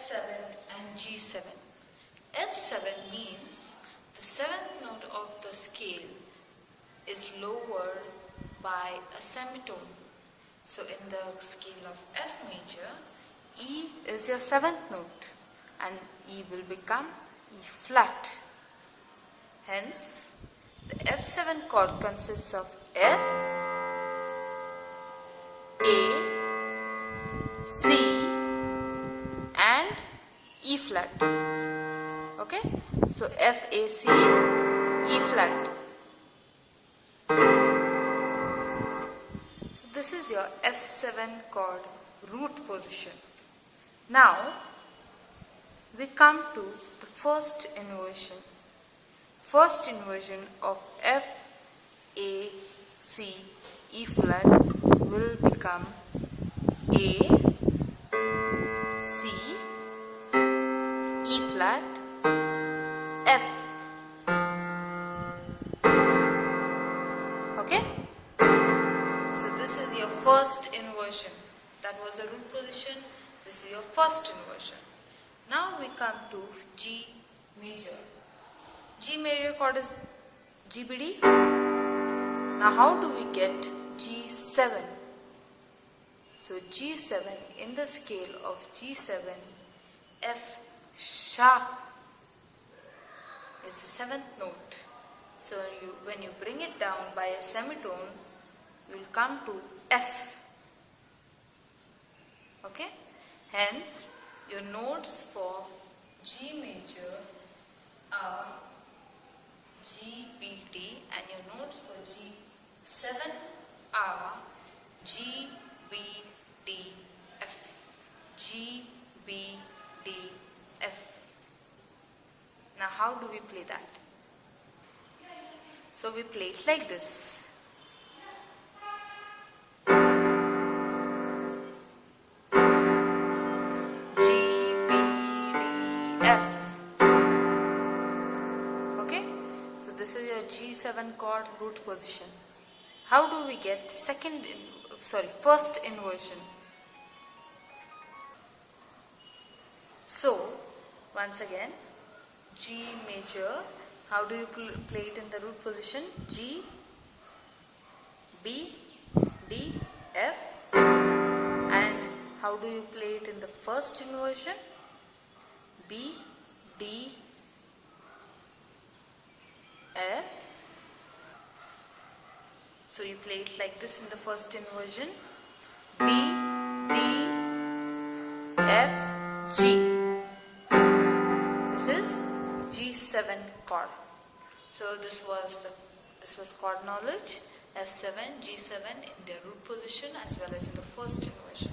F7 and G7. F7 means the seventh note of the scale is lowered by a semitone. So in the scale of F major, E is your seventh note and E will become E flat. Hence, the F7 chord consists of F, A, C and E flat. Okay? So F, A, C, E flat. So this is your F7 chord root position. Now we come to the first inversion. First inversion of F, A, C, E flat will become A, C, E flat, F. Okay? So this is your first inversion. That was the root position. This is your first inversion. Now we come to G major. G major chord is GBD. Now how do we get G7? So G7, in the scale of G7, F sharp is the seventh note. So when you bring it down by a semitone, you will come to F. Okay? Hence, your notes for G major are G, B, D, and your notes for G7 are G, B, D, F. G, B, D, F. Now how do we play that? So we play it like this. This is your G7 chord root position. How do we get first inversion? So, once again, G major, how do you play it in the root position? G, B, D, F. And how do you play it in the first inversion? B, D, F. So you play it like this in the first inversion. B, D, F, G. This is G7 chord. So this was chord knowledge. F7, G7 in their root position as well as in the first inversion.